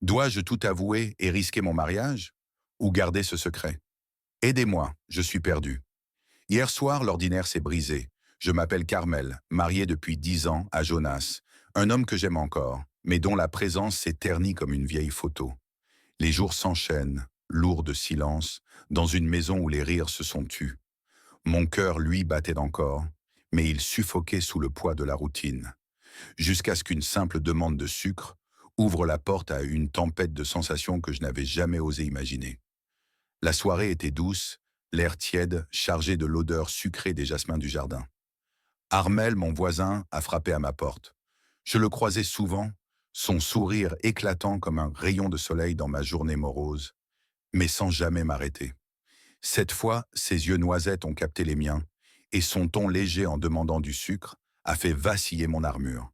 Dois-je tout avouer et risquer mon mariage? Ou garder ce secret? Aidez-moi, je suis perdu. Hier soir, l'ordinaire s'est brisé. Je m'appelle Carmel, mariée depuis 10 ans à Jonas, un homme que j'aime encore, mais dont la présence s'est ternie comme une vieille photo. Les jours s'enchaînent, lourds de silence, dans une maison où les rires se sont tus. Mon cœur, lui, battait encore, mais il suffoquait sous le poids de la routine, jusqu'à ce qu'une simple demande de sucre ouvre la porte à une tempête de sensations que je n'avais jamais osé imaginer. La soirée était douce, l'air tiède, chargé de l'odeur sucrée des jasmins du jardin. Armel, mon voisin, a frappé à ma porte. Je le croisais souvent, son sourire éclatant comme un rayon de soleil dans ma journée morose, mais sans jamais m'arrêter. Cette fois, ses yeux noisettes ont capté les miens, et son ton léger en demandant du sucre a fait vaciller mon armure.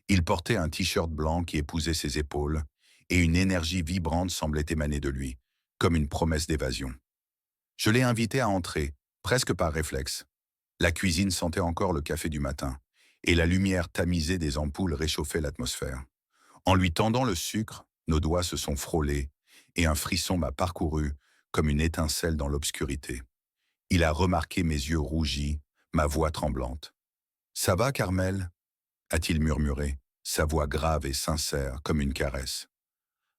Il portait un t-shirt blanc qui épousait ses épaules, et une énergie vibrante semblait émaner de lui, comme une promesse d'évasion. Je l'ai invité à entrer, presque par réflexe. La cuisine sentait encore le café du matin, et la lumière tamisée des ampoules réchauffait l'atmosphère. En lui tendant le sucre, nos doigts se sont frôlés, et un frisson m'a parcouru comme une étincelle dans l'obscurité. Il a remarqué mes yeux rougis, ma voix tremblante. « Ça va, Carmel ?» a-t-il murmuré, sa voix grave et sincère comme une caresse.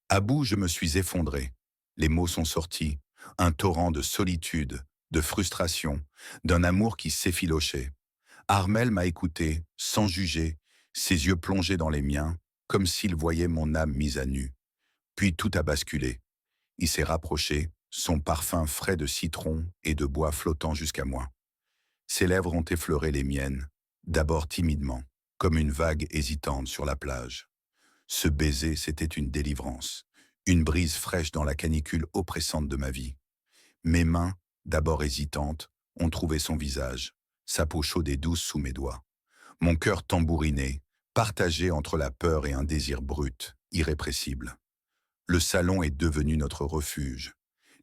À bout, je me suis effondré. Les mots sont sortis, un torrent de solitude, de frustration, d'un amour qui s'effilochait. Armel m'a écouté, sans juger, ses yeux plongés dans les miens, comme s'il voyait mon âme mise à nu. Puis tout a basculé. Il s'est rapproché, son parfum frais de citron et de bois flottant jusqu'à moi. Ses lèvres ont effleuré les miennes, d'abord timidement, comme une vague hésitante sur la plage. Ce baiser, c'était une délivrance, une brise fraîche dans la canicule oppressante de ma vie. Mes mains, d'abord hésitantes, ont trouvé son visage, sa peau chaude et douce sous mes doigts. Mon cœur tambouriné, partagé entre la peur et un désir brut, irrépressible. Le salon est devenu notre refuge.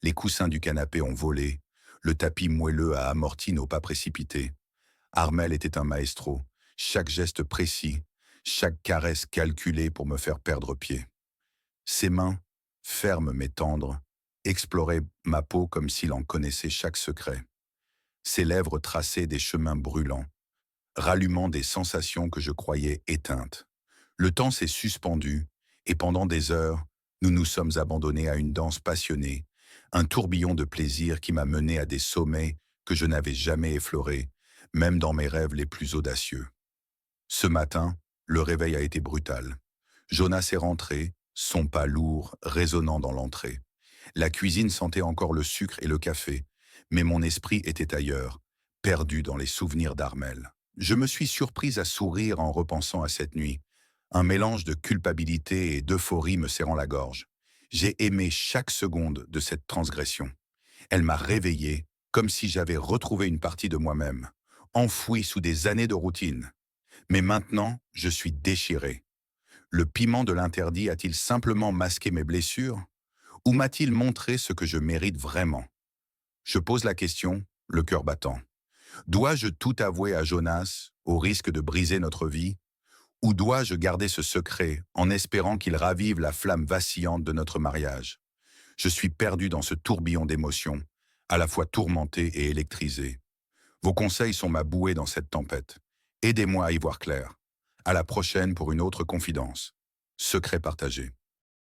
Les coussins du canapé ont volé, le tapis moelleux a amorti nos pas précipités. Armel était un maestro, chaque geste précis, chaque caresse calculée pour me faire perdre pied. Ses mains, fermes mais tendres, exploraient ma peau comme s'il en connaissait chaque secret. Ses lèvres traçaient des chemins brûlants, rallumant des sensations que je croyais éteintes. Le temps s'est suspendu, et pendant des heures, nous nous sommes abandonnés à une danse passionnée, un tourbillon de plaisir qui m'a mené à des sommets que je n'avais jamais effleurés, même dans mes rêves les plus audacieux. Ce matin, le réveil a été brutal. Jonas est rentré, son pas lourd, résonnant dans l'entrée. La cuisine sentait encore le sucre et le café, mais mon esprit était ailleurs, perdu dans les souvenirs d'Armel. Je me suis surprise à sourire en repensant à cette nuit, un mélange de culpabilité et d'euphorie me serrant la gorge. J'ai aimé chaque seconde de cette transgression. Elle m'a réveillé, comme si j'avais retrouvé une partie de moi-même, enfouie sous des années de routine. Mais maintenant, je suis déchiré. Le piment de l'interdit a-t-il simplement masqué mes blessures? Ou m'a-t-il montré ce que je mérite vraiment? Je pose la question, le cœur battant. Dois-je tout avouer à Jonas, au risque de briser notre vie? Ou dois-je garder ce secret en espérant qu'il ravive la flamme vacillante de notre mariage? Je suis perdu dans ce tourbillon d'émotions, à la fois tourmenté et électrisé. Vos conseils sont ma bouée dans cette tempête. Aidez-moi à y voir clair. À la prochaine pour une autre confidence. Secret partagé.